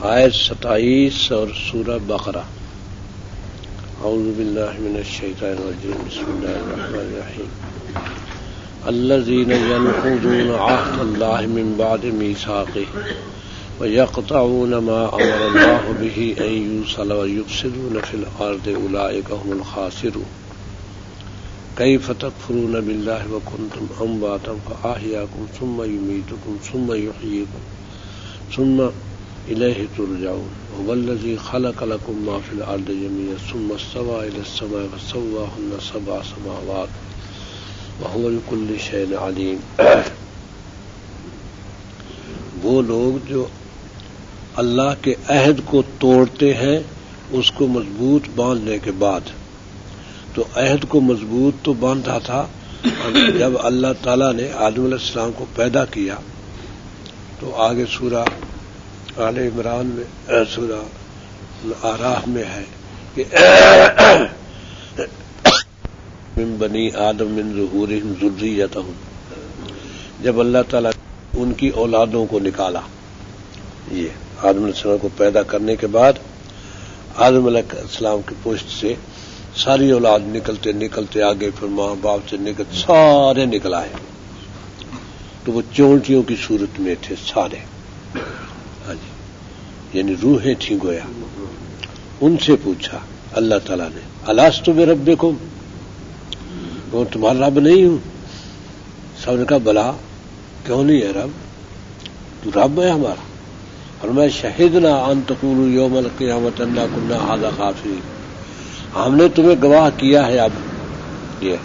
آیت 27 اور سورہ بقرہ۔ اعوذ باللہ من الشیطان الرجیم، بسم اللہ الرحمن الرحیم۔ الذین ینقضون عہد اللہ من بعد میثاقہ ویقطعون ما امر اللہ بہ ان یوصل ویفسدون فی الارض اولئک هم الخاسرون۔ کیف تکفرون باللہ وکنتم امواتا فاحیاکم ثم یمیتکم ثم یحییکم ثم الیہ ترجعون۔ هو الذی خلق لکم ما فی الارض جميعا ثم استوى الی السماء فسواہن 7 سماوات وهو بكل شيء علیم۔ وہ لوگ جو اللہ کے عہد کو توڑتے ہیں اس کو مضبوط باندھنے کے بعد، تو عہد کو مضبوط تو باندھا تھا جب اللہ تعالیٰ نے آدم علیہ السلام کو پیدا کیا، تو آگے سورہ آل عمران میں سورہ اعراف میں ہے کہ من بنی آدم من ظہورہم ذریتہم، جب اللہ تعالیٰ ان کی اولادوں کو نکالا، یہ آدم علیہ السلام کو پیدا کرنے کے بعد آدم علیہ السلام کی پشت سے ساری اولاد نکلتے نکلتے آگے پھر ماں باپ سے نکل سارے نکل آئے، تو وہ چونٹیوں کی صورت میں تھے سارے، ہاں جی، یعنی روحیں تھیں گویا۔ ان سے پوچھا اللہ تعالیٰ نے الستو بربکم، وہ تمہارا رب نہیں ہوں؟ سب نے کہا بلا، کیوں نہیں ہے رب، تو رب ہے ہمارا۔ فرمایا شہدنا ان تقولوا یوم القیامۃ انا کنا ھذا غافلین، ہم نے تمہیں گواہ کیا ہے اب یہ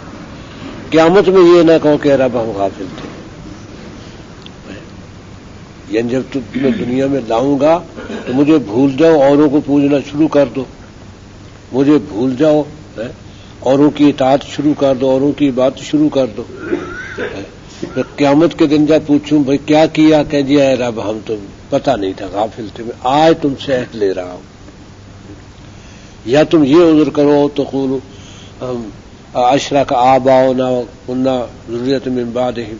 قیامت میں یہ نہ کہو کہ رب ہم غافل تھے، یعنی جب تمہیں دنیا میں لاؤں گا تو مجھے بھول جاؤ، اوروں کو پوجنا شروع کر دو، مجھے بھول جاؤ، اوروں کی اطاعت شروع کر دو، اوروں کی بات شروع کر دو، پھر قیامت کے دن جب پوچھوں بھائی کیا کیا، کہہ دیا ہے رب ہم تو پتہ نہیں تھا، غافل تھے، میں آج تم سے عہد لے رہا ہوں۔ یا تم یہ عذر کرو تو قولوا اشرک آباؤنا وکنا ذریۃ من بعدہم،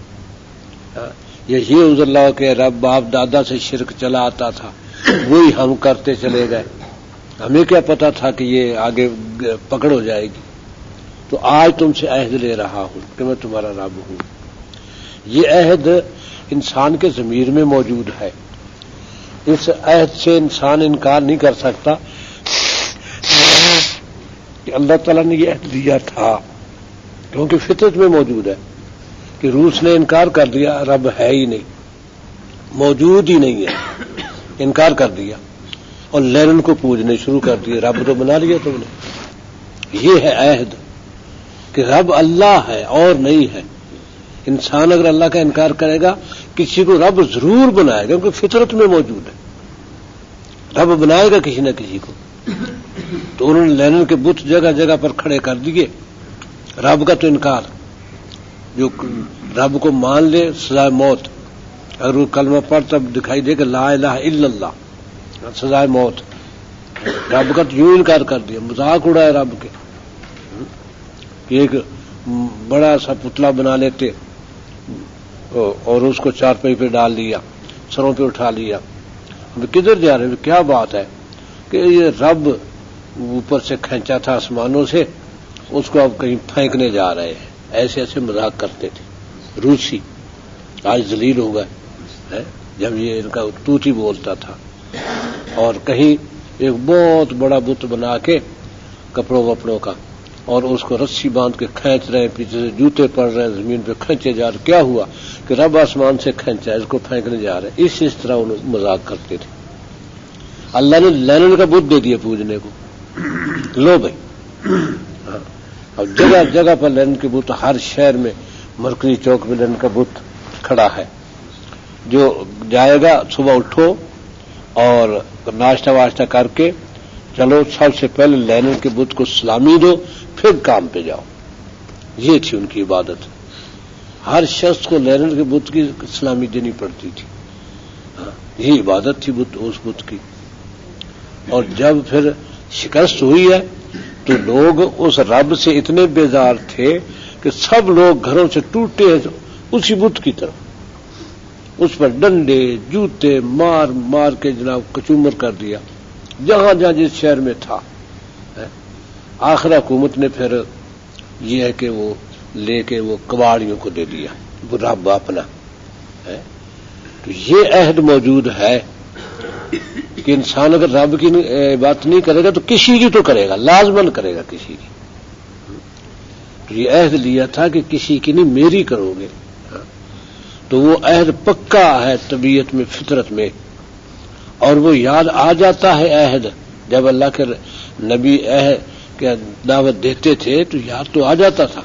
یہ عذر لاؤ کہ رب باپ دادا سے شرک چلا آتا تھا، وہی ہم کرتے چلے گئے، ہمیں کیا پتا تھا کہ یہ آگے پکڑ ہو جائے گی، تو آج تم سے عہد لے رہا ہوں کہ میں تمہارا رب ہوں۔ یہ عہد انسان کے ضمیر میں موجود ہے، اس عہد سے انسان انکار نہیں کر سکتا کہ اللہ تعالیٰ نے یہ عہد دیا تھا، کیونکہ فطرت میں موجود ہے کہ روس نے انکار کر دیا رب ہے ہی نہیں، موجود ہی نہیں ہے، انکار کر دیا، اور لینن کو پوجنے شروع کر دیے، رب تو بنا لیا تم نے۔ یہ ہے عہد کہ رب اللہ ہے اور نہیں ہے۔ انسان اگر اللہ کا انکار کرے گا کسی کو رب ضرور بنائے گا، کیونکہ فطرت میں موجود ہے، رب بنائے گا کسی نہ کسی کو۔ تو انہوں نے لینن کے بت جگہ جگہ پر کھڑے کر دیے، رب کا تو انکار، جو رب کو مان لے سزائے موت، اگر وہ کلمہ پڑھ تب دکھائی دے کہ لا الہ الا اللہ، سزائے موت، رب کا تو یوں انکار کر دیا، مذاق اڑائے رب کے، ایک بڑا سا پتلا بنا لیتے اور اس کو چارپائی پہ ڈال لیا، سروں پہ اٹھا لیا، کدھر جا رہے ہیں، کیا بات ہے کہ یہ رب اوپر سے کھینچا تھا آسمانوں سے، اس کو اب کہیں پھینکنے جا رہے ہیں، ایسے ایسے مذاق کرتے تھے روسی، آج ذلیل ہو گئے جب یہ ان کا توتی بولتا تھا۔ اور کہیں ایک بہت بڑا بت بنا کے کپڑوں وپڑوں کا، اور اس کو رسی باندھ کے کھینچ رہے ہیں، پیچھے سے جوتے پڑ رہے ہیں، زمین پہ کھینچے جا رہے، کیا ہوا کہ رب آسمان سے کھینچا، اس کو پھینکنے جا رہے ہیں، اس طرح انہوں مذاق کرتے تھے۔ اللہ نے لینن کا بت دے دیا پوجنے کو، لو بھائی، اب جگہ جگہ پر لینن کے بت، ہر شہر میں مرکزی چوک میں لینن کا بت کھڑا ہے، جو جائے گا صبح اٹھو اور ناشتہ واشتہ کر کے چلو، سب سے پہلے لینن کے بت کو سلامی دو، پھر کام پہ جاؤ، یہ تھی ان کی عبادت۔ ہر شخص کو لینن کے بت کی سلامی دینی پڑتی تھی، یہ عبادت تھی اس بت کی۔ اور جب پھر شکست ہوئی ہے تو لوگ اس رب سے اتنے بیزار تھے کہ سب لوگ گھروں سے ٹوٹے اسی بت کی طرف، اس پر ڈنڈے جوتے مار مار کے جناب کچومر کر دیا جہاں جہاں جس شہر میں تھا. آخر حکومت نے پھر یہ ہے کہ وہ لے کے وہ کباڑیوں کو دے دیا وہ رب اپنا. تو یہ عہد موجود ہے کہ انسان اگر رب کی بات نہیں کرے گا تو کسی کی تو کرے گا، لازمن کرے گا کسی کی. تو یہ عہد لیا تھا کہ کسی کی نہیں میری کرو گے. تو وہ عہد پکا ہے طبیعت میں فطرت میں، اور وہ یاد آ جاتا ہے عہد جب اللہ کے نبی عہد کے دعوت دیتے تھے تو یاد تو آ جاتا تھا.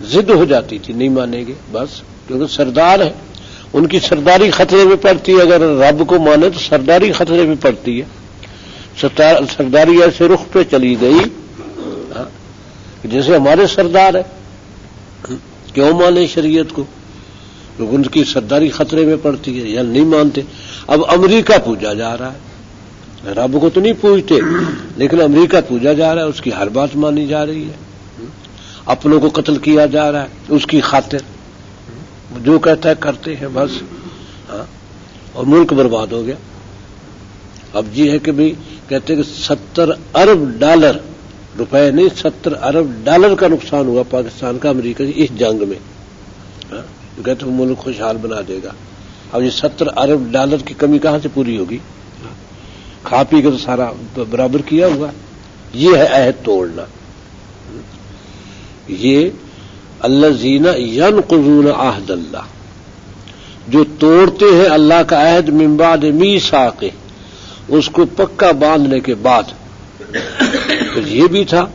ضد ہو جاتی تھی نہیں مانیں گے بس، کیونکہ سردار ہے ان کی سرداری خطرے میں پڑتی ہے. اگر رب کو مانے تو سرداری خطرے میں پڑتی ہے. سرداری ایسے رخ پہ چلی گئی جیسے ہمارے سردار ہے، کیوں مانے شریعت کو؟ کیونکہ ان کی سرداری خطرے میں پڑتی ہے یا نہیں مانتے. اب امریکہ پوجا جا رہا ہے، رب کو تو نہیں پوجتے لیکن امریکہ پوجا جا رہا ہے، اس کی ہر بات مانی جا رہی ہے. اپنوں کو قتل کیا جا رہا ہے اس کی خاطر، جو کہتا ہے کرتے ہیں بس. اور ملک برباد ہو گیا. اب یہ ہے کہ بھئی کہتے ہیں کہ $70 ارب روپے نہیں $70 ارب کا نقصان ہوا پاکستان کا امریکہ کی اس جنگ میں. جو کہتے ہیں ملک خوشحال بنا دے گا. اب یہ $70 ارب کی کمی کہاں سے پوری ہوگی؟ کھا پی کے تو سارا برابر کیا ہوا. یہ ہے عہد توڑنا. یہ الذین ینقضون عہد اللہ، جو توڑتے ہیں اللہ کا عہد من بعد میثاقہ، اس کو پکا باندھنے کے بعد. پھر یہ بھی تھا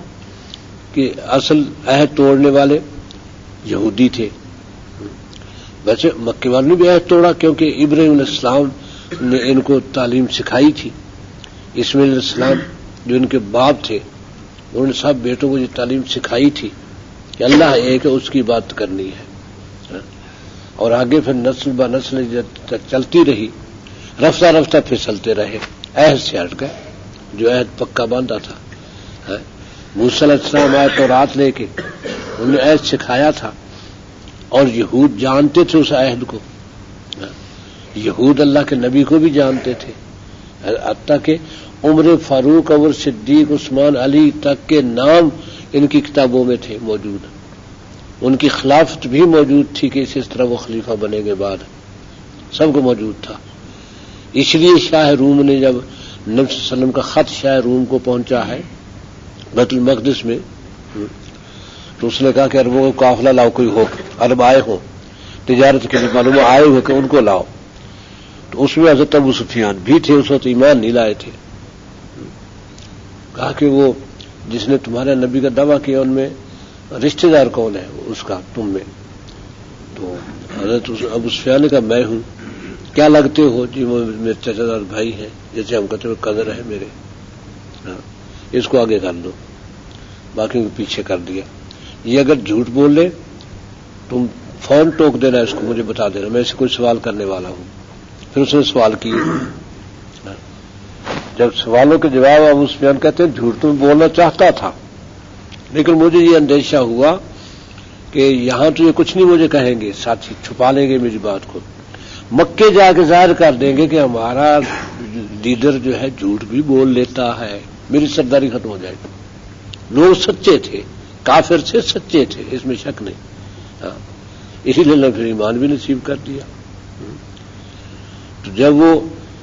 کہ اصل عہد توڑنے والے یہودی تھے. ویسے مکے والوں نے بھی عہد توڑا کیونکہ ابراہیم علیہ السلام نے ان کو تعلیم سکھائی تھی. اسماعیل علیہ السلام جو ان کے باپ تھے انہوں نے سب بیٹوں کو یہ تعلیم سکھائی تھی کہ اللہ ایک ہے، اس کی بات کرنی ہے. اور آگے پھر نسل بہ نسل چلتی رہی، رفتہ رفتہ پھسلتے رہے، عہد سے ہٹ گئے جو عہد پکا باندھا تھا. موسیٰ علیہ السلام آئے تورات لے کے، انہوں نے عہد سکھایا تھا اور یہود جانتے تھے اس عہد کو. یہود اللہ کے نبی کو بھی جانتے تھے، حتیٰ کہ عمر فاروق اور صدیق عثمان علی تک کے نام ان کی کتابوں میں تھے موجود. ان کی خلافت بھی موجود تھی کہ اس طرح وہ خلیفہ بنے گے بعد، سب کو موجود تھا. اس لیے شاہ روم نے جب نبی صلی اللہ علیہ وسلم کا خط شاہ روم کو پہنچا ہے بیت المقدس میں، تو اس نے کہا کہ عربوں کا قافلہ لاؤ، کوئی ہو عرب آئے ہوں تجارت کے لیے معلوم آئے ہوئے کہ ان کو لاؤ. تو اس میں حضرت ابو سفیان بھی تھے، اس وقت ایمان نہیں لائے تھے. کہا کہ وہ جس نے تمہارے نبی کا دعویٰ کیا ان میں رشتہ دار کون ہے اس کا تم میں؟ تو حضرت ابو سفیان نے کہا میں ہوں. کیا لگتے ہو؟ جی وہ میرے چچا دار بھائی ہیں، جیسے ہم کہتے ہیں قدر ہے میرے. اس کو آگے کر دو، باقی کو پیچھے کر دیا. یہ اگر جھوٹ بول لے تم فون ٹوک دینا، اس کو مجھے بتا دینا، میں اسے کوئی سوال کرنے والا ہوں. پھر اس نے سوال کیے. جب سوالوں کے جواب ابو سفیان کہتے ہیں جھوٹ تو بولنا چاہتا تھا لیکن مجھے یہ اندیشہ ہوا کہ یہاں تو یہ کچھ نہیں مجھے کہیں گے، ساتھی چھپا لیں گے میری بات کو، مکے جا کے ظاہر کر دیں گے کہ ہمارا لیڈر جو ہے جھوٹ بھی بول لیتا ہے، میری سرداری ختم ہو جائے گی. لوگ سچے تھے، کافر سے سچے تھے، اس میں شک نہیں. اسی لیے اللہ پھر ایمان بھی نصیب کر دیا. تو جب وہ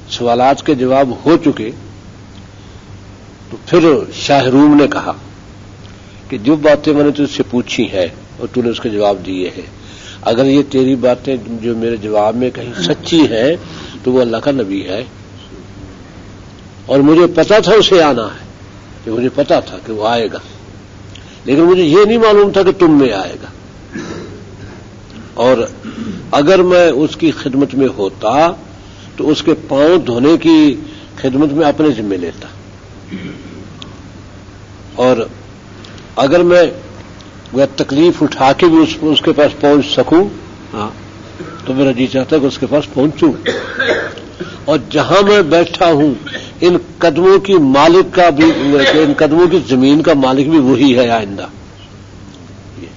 سوالات کے جواب ہو چکے تو پھر شاہ روم نے کہا کہ جو باتیں میں نے تجھ سے پوچھی ہیں اور تو نے اس کے جواب دیے ہیں، اگر یہ تیری باتیں جو میرے جواب میں کہیں سچی ہیں تو وہ اللہ کا نبی ہے، اور مجھے پتا تھا اسے آنا ہے، کہ مجھے پتا تھا کہ وہ آئے گا، لیکن مجھے یہ نہیں معلوم تھا کہ تم میں آئے گا. اور اگر میں اس کی خدمت میں ہوتا تو اس کے پاؤں دھونے کی خدمت میں اپنے ذمہ لیتا، اور اگر میں وہ تکلیف اٹھا کے بھی اس کے پاس پہنچ سکوں تو میرا جی چاہتا ہے کہ اس کے پاس پہنچوں. اور جہاں میں بیٹھا ہوں ان قدموں کی مالک کا بھی، ان قدموں کی زمین کا مالک بھی وہی ہے آئندہ،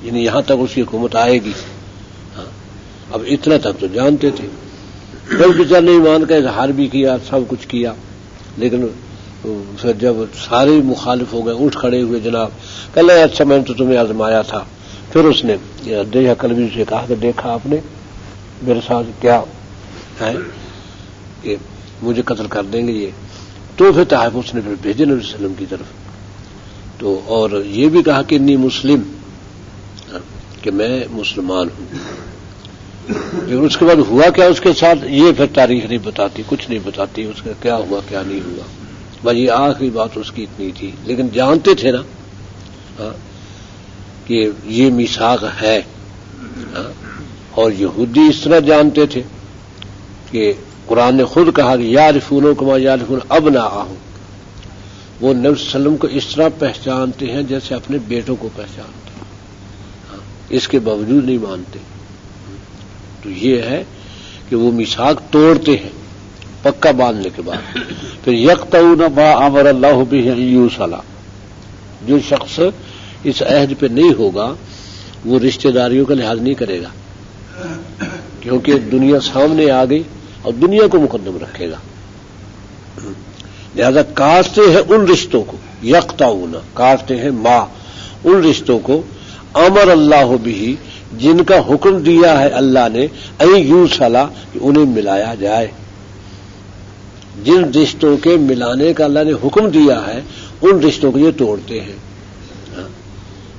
یعنی یہاں تک اس کی حکومت آئے گی. اب اتنا تک تو جانتے تھے. پھر بیچارے نے ایمان کا اظہار بھی کیا، سب کچھ کیا، لیکن پھر جب سارے مخالف ہو گئے اٹھ کھڑے ہوئے، جناب کہ لیں اچھا میں نے تو تمہیں آزمایا تھا. پھر اس نے دیہا کلبی سے کہا کہ دیکھا آپ نے میرے ساتھ کیا ہے کہ مجھے قتل کر دیں گے یہ. تو پھر تحائف اس نے پھر بھیجے نبی صلی اللہ علیہ وسلم کی طرف. تو اور یہ بھی کہا کہ انی مسلم، کہ میں مسلمان ہوں. لیکن اس کے بعد ہوا کیا اس کے ساتھ یہ پھر تاریخ نہیں بتاتی، کچھ نہیں بتاتی اس کا کیا ہوا کیا نہیں ہوا. بس یہ آخری بات اس کی اتنی تھی، لیکن جانتے تھے نا کہ یہ میثاق ہے. اور یہودی اس طرح جانتے تھے کہ قرآن نے خود کہا کہ یعرفون کما یعرفون ابناءہم، وہ نبی صلی اللہ علیہ وسلم کو اس طرح پہچانتے ہیں جیسے اپنے بیٹوں کو پہچانتے ہیں، اس کے باوجود نہیں مانتے. تو یہ ہے کہ وہ میثاق توڑتے ہیں پکا باندھنے کے بعد. پھر یقطعون ما امر اللہ بہ ان یوصل، جو شخص اس عہد پہ نہیں ہوگا وہ رشتہ داریوں کا لحاظ نہیں کرے گا، کیونکہ دنیا سامنے آ گئی اور دنیا کو مقدم رکھے گا. لہذا کاٹتے ہیں ان رشتوں کو، یقطعون کاٹتے ہیں ما ان رشتوں کو امر اللہ بہ جن کا حکم دیا ہے اللہ نے ان یوصل کہ انہیں ملایا جائے. جن رشتوں کے ملانے کا اللہ نے حکم دیا ہے ان رشتوں کو یہ توڑتے ہیں.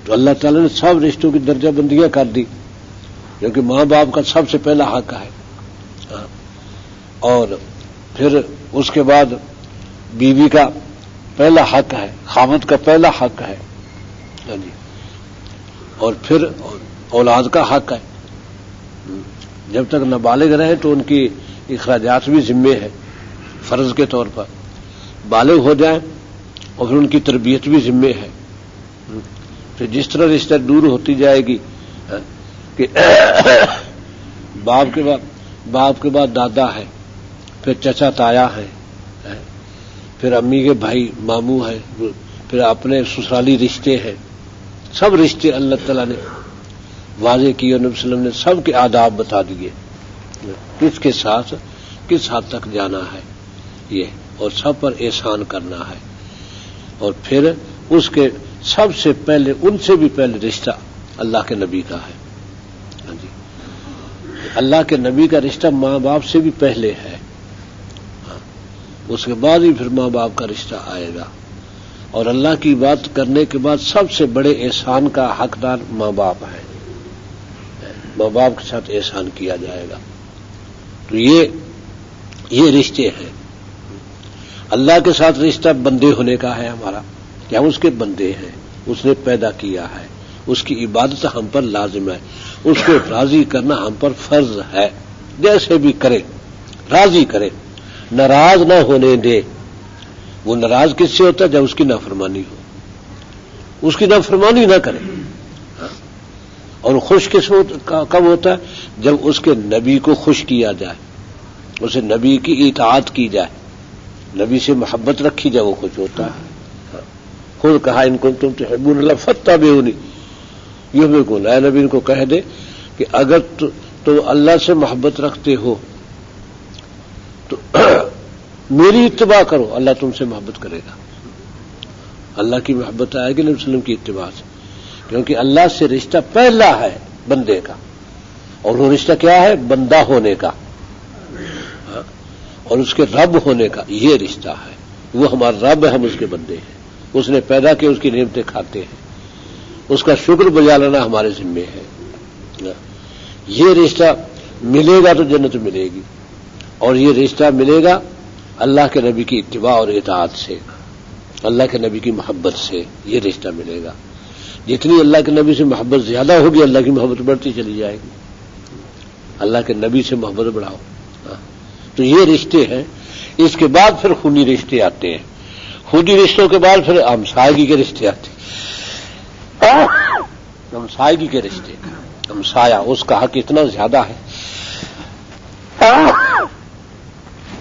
تو اللہ تعالیٰ نے سب رشتوں کی درجہ بندیاں کر دی، کیونکہ ماں باپ کا سب سے پہلا حق ہے. اور پھر اس کے بعد بیوی کا پہلا حق ہے، خاوند کا پہلا حق ہے، اور پھر اولاد کا حق ہے. جب تک نابالغ رہیں تو ان کی اخراجات بھی ذمے ہے فرض کے طور پر. بالغ ہو جائیں اور پھر ان کی تربیت بھی ذمے ہے. پھر جس طرح رشتہ دور ہوتی جائے گی کہ باپ کے بعد دادا ہے، پھر چچا تایا ہے، پھر امی کے بھائی ماموں ہیں، پھر اپنے سسرالی رشتے ہیں. سب رشتے اللہ تعالیٰ نے واضح کیے اور نبی صلی اللہ علیہ وسلم نے سب کے آداب بتا دیے، کس کے ساتھ کس حد تک جانا ہے یہ، اور سب پر احسان کرنا ہے. اور پھر اس کے سب سے پہلے ان سے بھی پہلے رشتہ اللہ کے نبی کا ہے. اللہ کے نبی کا رشتہ ماں باپ سے بھی پہلے ہے، اس کے بعد ہی پھر ماں باپ کا رشتہ آئے گا. اور اللہ کی بات کرنے کے بعد سب سے بڑے احسان کا حقدار ماں باپ ہے. ماں باپ کے ساتھ احسان کیا جائے گا. تو یہ رشتے ہیں. اللہ کے ساتھ رشتہ بندے ہونے کا ہے ہمارا، کہ ہم اس کے بندے ہیں، اس نے پیدا کیا ہے، اس کی عبادت ہم پر لازم ہے، اس کو راضی کرنا ہم پر فرض ہے. جیسے بھی کرے راضی کرے، ناراض نہ ہونے دے. وہ ناراض کس سے ہوتا ہے؟ جب اس کی نافرمانی ہو، اس کی نافرمانی نہ کرے. اور خوش کس کب ہوتا ہے؟ جب اس کے نبی کو خوش کیا جائے، اسے نبی کی اطاعت کی جائے، نبی سے محبت رکھی جائے، وہ خوش ہوتا ہے. خود کہا ان کو تم تحبون اللہ فاتبعونی، یہ بھی کو نئے نبی ان کو کہہ دے کہ اگر تم اللہ سے محبت رکھتے ہو تو میری اتباع کرو، اللہ تم سے محبت کرے گا. اللہ کی محبت آئے گی نبی صلی اللہ علیہ وسلم کی اتباع سے، کیونکہ اللہ سے رشتہ پہلا ہے بندے کا. اور وہ رشتہ کیا ہے؟ بندہ ہونے کا اور اس کے رب ہونے کا. یہ رشتہ ہے، وہ ہمارا رب ہے، ہم اس کے بندے ہیں. اس نے پیدا کیا، اس کی نعمتیں کھاتے ہیں، اس کا شکر بجا لانا ہمارے ذمے ہے. یہ رشتہ ملے گا تو جنت ملے گی، اور یہ رشتہ ملے گا اللہ کے نبی کی اتباع اور اطاعت سے، اللہ کے نبی کی محبت سے. یہ رشتہ ملے گا. جتنی اللہ کے نبی سے محبت زیادہ ہوگی، اللہ کی محبت بڑھتی چلی جائے گی. اللہ کے نبی سے محبت بڑھاؤ. تو یہ رشتے ہیں. اس کے بعد پھر خونی رشتے آتے ہیں. خونی رشتوں کے بعد پھر ہمسائیگی کے رشتے آتے ہیں. ہمسائیگی کے رشتے، ہمسایہ، اس کا حق اتنا زیادہ ہے.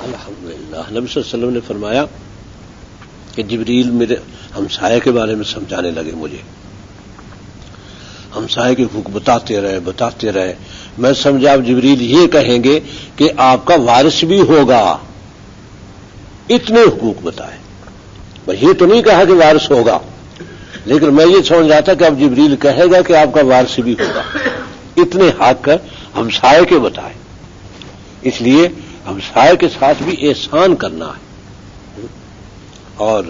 الحمدللہ نبی صلی اللہ علیہ وسلم نے فرمایا کہ جبریل میرے ہمسایہ کے بارے میں سمجھانے لگے مجھے. ہمسائے کے حقوق بتاتے رہے. میں سمجھا اب جبریل یہ کہیں گے کہ آپ کا وارث بھی ہوگا، اتنے حقوق بتائے. بس یہ تو نہیں کہا کہ وارث ہوگا، لیکن میں یہ سمجھ رہا تھا کہ اب جبریل کہے گا کہ آپ کا وارث بھی ہوگا، اتنے حق ہمسائے کے بتائے. اس لیے ہمسائے کے ساتھ بھی احسان کرنا ہے. اور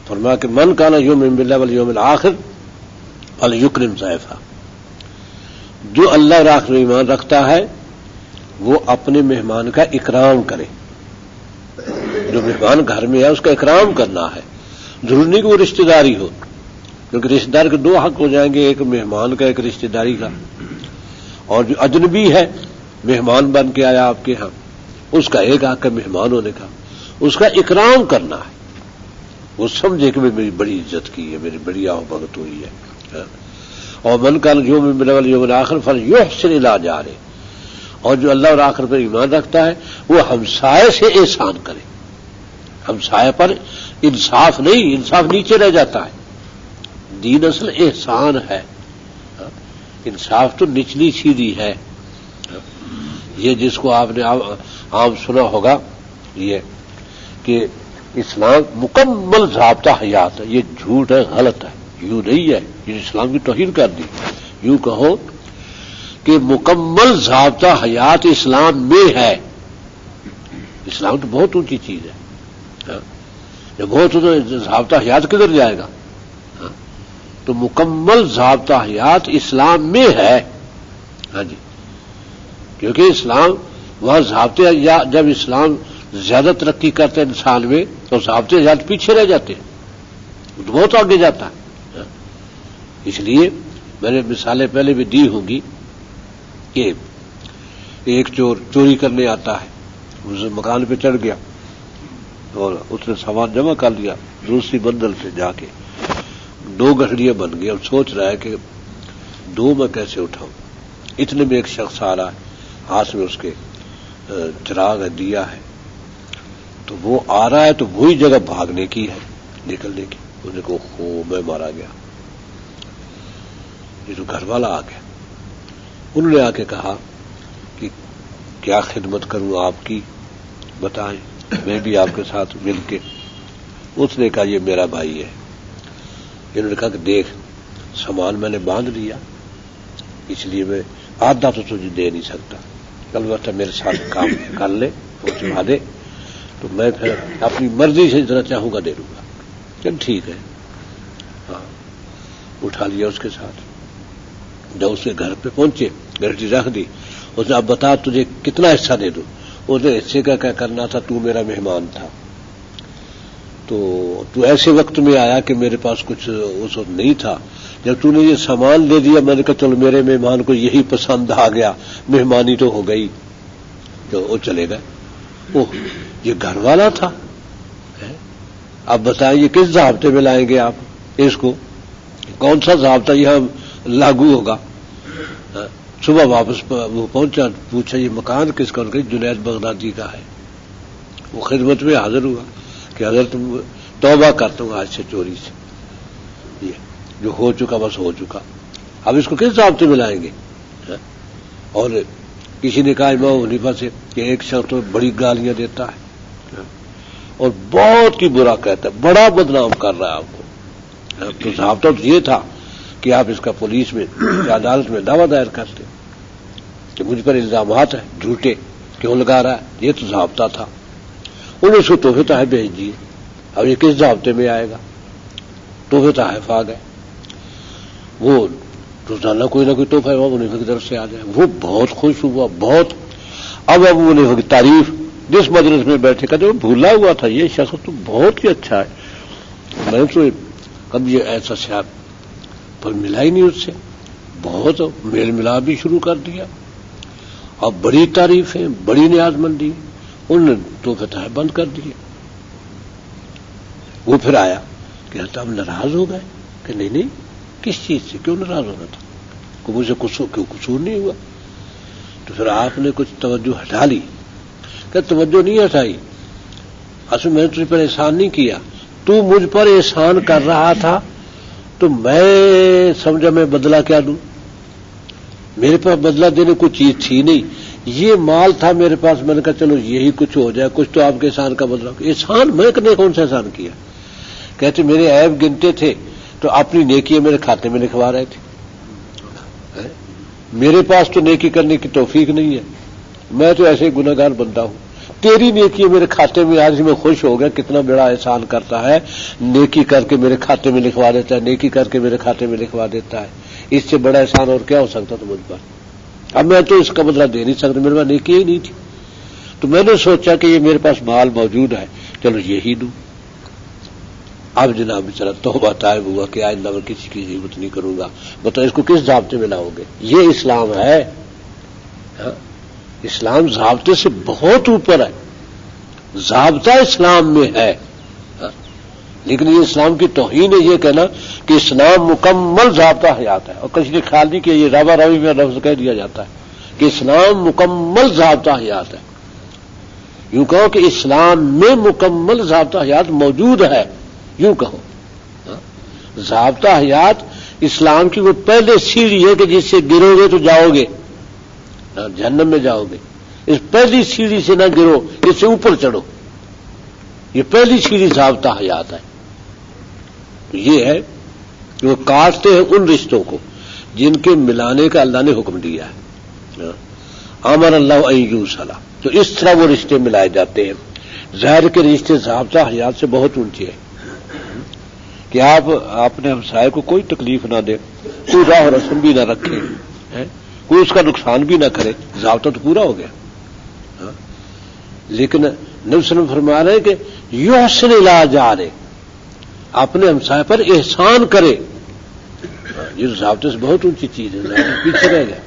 فرمایا کہ من کان یؤمن باللہ والیوم الآخر فلیکرم ضیفہ، جو اللہ اور آخرت میں ایمان رکھتا ہے وہ اپنے مہمان کا اکرام کرے. جو مہمان گھر میں ہے اس کا اکرام کرنا ہے. ضروری نہیں کہ وہ رشتہ داری ہو، کیونکہ رشتہ دار کے دو حق ہو جائیں گے، ایک مہمان کا ایک رشتہ داری کا. اور جو اجنبی ہے مہمان بن کے آیا آپ کے ہاں، اس کا ایک حق ہے مہمان ہونے کا، اس کا اکرام کرنا ہے. وہ سمجھے کہ میری بڑی عزت کی ہے، میری بڑی آؤ بھگت ہوئی ہے. اور من کان یؤمن باللہ والیوم الآخر فلیحسن الی جارہ، اور جو اللہ اور آخرت پر ایمان رکھتا ہے وہ ہمسائے سے احسان کرے. ہمسائے پر انصاف نہیں، انصاف نیچے رہ جاتا ہے. دین اصل احسان ہے، انصاف تو نچلی سیدھی ہے. یہ جس کو آپ نے عام سنا ہوگا یہ کہ اسلام مکمل ضابطہ حیات ہے، یہ جھوٹ ہے، غلط ہے. یوں نہیں ہے، یہ اسلام کی توہین کر دی. یوں کہو کہ مکمل ضابطہ حیات اسلام میں ہے. اسلام تو بہت اونچی چیز ہے، جب بہت ضابطہ حیات کدھر جائے گا؟ تو مکمل ضابطہ حیات اسلام میں ہے. ہاں جی، کیونکہ اسلام وہاں ضابطے، جب اسلام زیادہ ترقی کرتے ہیں انسان میں تو ضابطے زیادہ پیچھے رہ جاتے ہیں، تو بہت آگے جاتا ہے. اس لیے میں نے مثالیں پہلے بھی دی ہوں گی کہ ایک چور چوری کرنے آتا ہے، اس مکان پہ چڑھ گیا اور اس نے سامان جمع کر لیا. دوسری بندل سے جا کے 2 گٹھڑیاں بن گئی. اب سوچ رہا ہے کہ 2 میں کیسے اٹھاؤں. اتنے میں ایک شخص آ رہا ہے، ہاتھ میں اس کے چراغ ہے، دیا ہے. تو وہ آ رہا ہے تو وہی جگہ بھاگنے کی ہے، نکلنے کی. انہیں کو میں مارا گیا. یہ تو گھر والا آ گیا. انہوں نے آ کے کہا کہ کیا خدمت کروں آپ کی، بتائیں، میں بھی آپ کے ساتھ مل کے. اس نے کہا یہ میرا بھائی ہے. انہوں نے کہا کہ دیکھ سامان میں نے باندھ لیا، اس لیے میں آدھا تو تجھے دے نہیں سکتا، البتہ میرے ساتھ کام کر لے، پہنچوا دے تو میں پھر اپنی مرضی سے جتنا چاہوں گا دے دوں گا. چل ٹھیک ہے. ہاں، اٹھا لیا اس کے ساتھ. جب اس کے گھر پہ پہنچے، گھڑی رکھ دی. اس نے اب بتا تجھے کتنا حصہ دے دوں. اس نے حصے کا کیا کرنا تھا، تو میرا مہمان تھا، تو ایسے وقت میں آیا کہ میرے پاس کچھ اس وقت نہیں تھا. جب تو نے یہ سامان دے دیا، میں نے کہا چلو میرے مہمان کو یہی پسند آ گیا، مہمانی تو ہو گئی. تو وہ چلے گئے. اوہ، یہ گھر والا تھا. اب بتائیں یہ کس ضابطے میں لائیں گے آپ اس کو؟ کون سا ضابطہ یہاں لاگو ہوگا؟ صبح واپس وہ پہنچا، پوچھا یہ مکان کس کا؟ جنید بغدادی کا ہے. وہ خدمت میں حاضر ہوا کہ حضرت توبہ کرتا ہوں آج سے چوری سے، یہ جو ہو چکا بس ہو چکا. اب اس کو کس ضابطے میں لائیں گے؟ اور کسی نے کہا امام حنیفہ سے کہ ایک شخص تو بڑی گالیاں دیتا ہے اور بہت کی برا کہتا ہے، بڑا بدنام کر رہا ہے آپ کو. تو ضابطہ تو یہ تھا کہ آپ اس کا پولیس میں یا عدالت میں دعویٰ دائر کرتے کہ مجھ پر الزامات ہیں جھوٹے، کیوں لگا رہا ہے. یہ تو ضابطہ تھا. انہیں اس کو تحفے تحائف بھیج دیے. اب یہ کس ضابطے میں آئے گا؟ تحفے تحائف آ گئے. وہ روزانہ کوئی نہ کوئی تحفہ ابو حنیفہ کی طرف سے آ جائے. وہ بہت خوش ہوا، بہت. اب ابو حنیفہ کی تعریف جس مجلس میں بیٹھے کہتے وہ بھولا ہوا تھا، یہ شخص تو بہت ہی اچھا ہے، میں تو کب یہ ایسا شخص پر ملا ہی نہیں اس سے. بہت میل ملاپ بھی شروع کر دیا. اب بڑی تعریفیں، بڑی نیاز مندی. انہوں نے تحفے تحائف بند کر دیے. وہ پھر آیا کہ اب ناراض ہو گئے کہ نہیں کس چیز سے، کیوں ناراض ہونا تھا، کہ مجھے قصور نہیں ہوا. تو پھر آپ نے کچھ توجہ ہٹا لی. کہ توجہ نہیں ہٹائی، اصل میں نے تجھ پر احسان نہیں کیا، تو مجھ پر احسان کر رہا تھا تو میں سمجھا میں بدلہ کیا دوں؟ میرے پاس بدلہ دینے کوئی چیز تھی نہیں، یہ مال تھا میرے پاس، میں نے کہا چلو یہی کچھ ہو جائے، کچھ تو آپ کے احسان کا بدلہ۔ احسان میں نے کون سا احسان کیا؟ کہتے میرے عیب گنتے تھے تو اپنی نیکیاں میرے کھاتے میں لکھوا رہے تھے۔ میرے پاس تو نیکی کرنے کی توفیق نہیں ہے، میں تو ایسے گناہگار بندہ ہوں، تیری نیکی میرے کھاتے میں آج میں خوش ہو گیا، کتنا بڑا احسان کرتا ہے، نیکی کر کے میرے کھاتے میں لکھوا دیتا ہے، نیکی کر کے میرے کھاتے میں لکھوا دیتا ہے، اس سے بڑا احسان اور کیا ہو سکتا تھا مجھ پر؟ اب میں تو اس کا بدلہ دے نہیں سکتا، میرے پاس نیکی ہی نہیں تھی، تو میں نے سوچا کہ یہ میرے پاس مال موجود ہے، چلو یہی دوں۔ اب جناب بیچارہ توبہ طائب ہوا کہ آئندہ میں کسی کی ہمت نہیں کروں گا۔ بتاؤ اس کو کس ضابطے میں لاؤ گے؟ یہ اسلام ہے؟ اسلام ضابطے سے بہت اوپر ہے، ضابطہ اسلام میں ہے، لیکن یہ اسلام کی توہین ہے یہ کہنا کہ اسلام مکمل ضابطہ حیات ہے، اور کسی نے خیال نہیں کہ یہ راوا راوی میں لفظ کہہ دیا جاتا ہے کہ اسلام مکمل ضابطہ حیات ہے۔ یوں کہو کہ اسلام میں مکمل ضابطہ حیات موجود ہے، یوں کہو ضابطہ حیات اسلام کی وہ پہلے سیڑھی ہے کہ جس سے گرو گے تو جاؤ گے جہنم میں، جاؤ گے، اس پہلی سیڑھی سے نہ گرو، اس سے اوپر چڑھو، یہ پہلی سیڑھی ضابطہ حیات ہے۔ تو یہ ہے کہ وہ کاٹتے ہیں ان رشتوں کو جن کے ملانے کا اللہ نے حکم دیا ہے، امر اللہ ان یوصل، تو اس طرح وہ رشتے ملائے جاتے ہیں۔ ظاہر کے رشتے ضابطہ حیات سے بہت اونچے ہیں کہ آپ اپنے ہمسائے کو کوئی تکلیف نہ دے، کوئی راہ و رسم بھی نہ رکھے، کوئی اس کا نقصان بھی نہ کرے، ضابطہ تو پورا ہو گیا۔ لیکن نبی صلی اللہ علیہ وسلم فرما رہے ہیں کہ یحسن الی جارہ، اپنے ہمسائے پر احسان کرے، یہ ضابطے سے بہت اونچی چیز ہے، ضابطہ پیچھے رہ گیا۔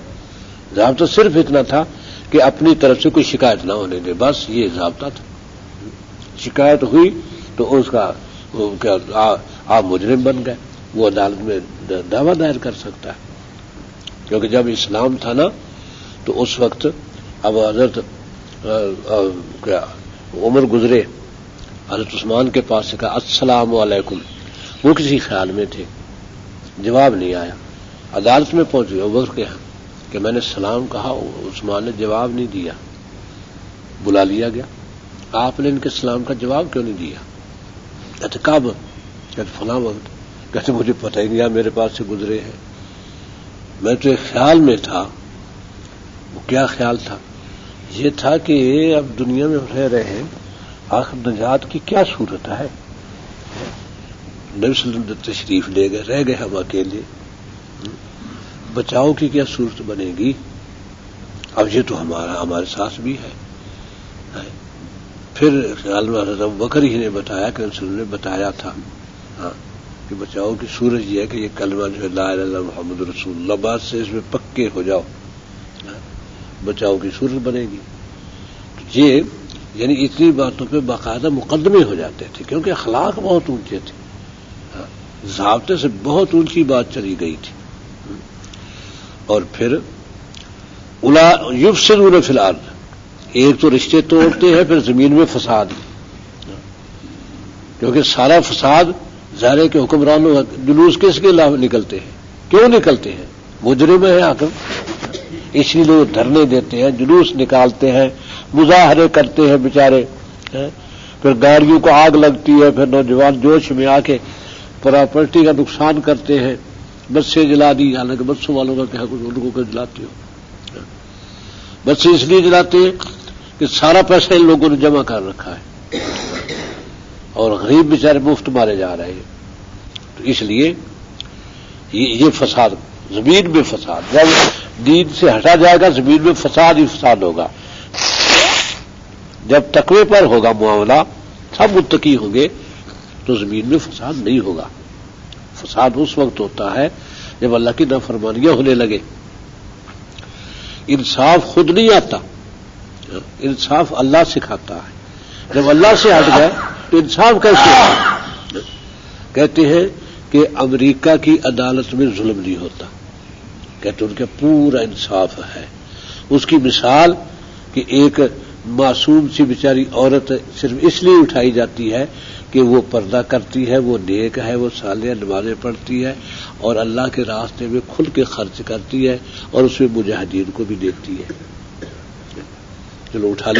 ضابطہ صرف اتنا تھا کہ اپنی طرف سے کوئی شکایت نہ ہونے دے، بس یہ ضابطہ تھا۔ شکایت ہوئی تو اس کا آپ مجرم بن گئے، وہ عدالت میں دعویٰ دائر کر سکتا ہے، کیونکہ جب اسلام تھا نا تو اس وقت اب حضرت عمر گزرے، حضرت عثمان کے پاس سے کہا السلام علیکم، وہ کسی خیال میں تھے، جواب نہیں آیا، عدالت میں پہنچ گئے عمر کے ہاں کہ میں نے سلام کہا، عثمان نے جواب نہیں دیا، بلا لیا گیا، آپ نے ان کے سلام کا جواب کیوں نہیں دیا؟ کہتے کب؟ کہتے فلاں وقت۔ کہتے مجھے پتہ ہی نہیں، آپ میرے پاس سے گزرے ہیں، میں تو ایک خیال میں تھا۔ وہ کیا خیال تھا؟ یہ تھا کہ اب دنیا میں رہ رہے ہیں، آخر نجات کی کیا صورت ہے؟ نبی صلی اللہ علیہ وسلم تشریف لے گئے، رہ گئے ہم اکیلے، بچاؤ کی کیا صورت بنے گی؟ اب یہ تو ہمارے ساتھ بھی ہے۔ پھر خیال میں حضرت ابوبکر ہی نے بتایا کہ رسول نے بتایا تھا کہ بچاؤ کی صورت یہ ہے کہ یہ کلمہ جو ہے لا الہ الا اللہ محمد رسول اللہ، بات سے اس میں پکے ہو جاؤ، بچاؤ کی صورت بنے گی۔ یہ یعنی اتنی باتوں پہ باقاعدہ مقدمے ہو جاتے تھے، کیونکہ اخلاق بہت اونچے تھے، ضابطے سے بہت اونچی بات چلی گئی تھی۔ اور پھر یفسدون فی الارض، ایک تو رشتے توڑتے ہیں، پھر زمین میں فساد، کیونکہ سارا فساد ظاہر ہے کہ حکمرانوں کا جلوس کس کے علاوہ نکلتے ہیں؟ کیوں نکلتے ہیں؟ مجرم ہے حاکم، اس لیے لوگ دھرنے دیتے ہیں، جلوس نکالتے ہیں، مظاہرے کرتے ہیں بیچارے، پھر گاڑیوں کو آگ لگتی ہے، پھر نوجوان جوش میں آ کے پراپرٹی کا نقصان کرتے ہیں، بسیں جلا دی، حالانکہ بسوں والوں کا کیا کچھ، ان کو جلاتے ہو؟ بسیں اس لیے جلاتے ہیں کہ سارا پیسہ ان لوگوں نے جمع کر رکھا ہے اور غریب بیچارے مفت مارے جا رہے ہیں، تو اس لیے یہ فساد، زمین میں فساد، جب دین سے ہٹا جائے گا زمین میں فساد ہی فساد ہوگا۔ جب تقوی پر ہوگا معاملہ، سب متقی ہوں گے، تو زمین میں فساد نہیں ہوگا۔ فساد اس وقت ہوتا ہے جب اللہ کی نافرمانیاں ہونے لگے، انصاف خود نہیں آتا، انصاف اللہ سکھاتا ہے۔ جب اللہ سے ہٹ گئے تو انصاف کیسے ہوگا؟ کہتے ہیں کہ امریکہ کی عدالت میں ظلم نہیں ہوتا، کہتے ان کا پورا انصاف ہے۔ اس کی مثال کہ ایک معصوم سی بیچاری عورت صرف اس لیے اٹھائی جاتی ہے کہ وہ پردہ کرتی ہے، وہ نیک ہے، وہ صالح نمازیں پڑھتی ہے اور اللہ کے راستے میں کھل کے خرچ کرتی ہے اور اس میں مجاہدین کو بھی دیتی ہے. چلو اٹھا لیں.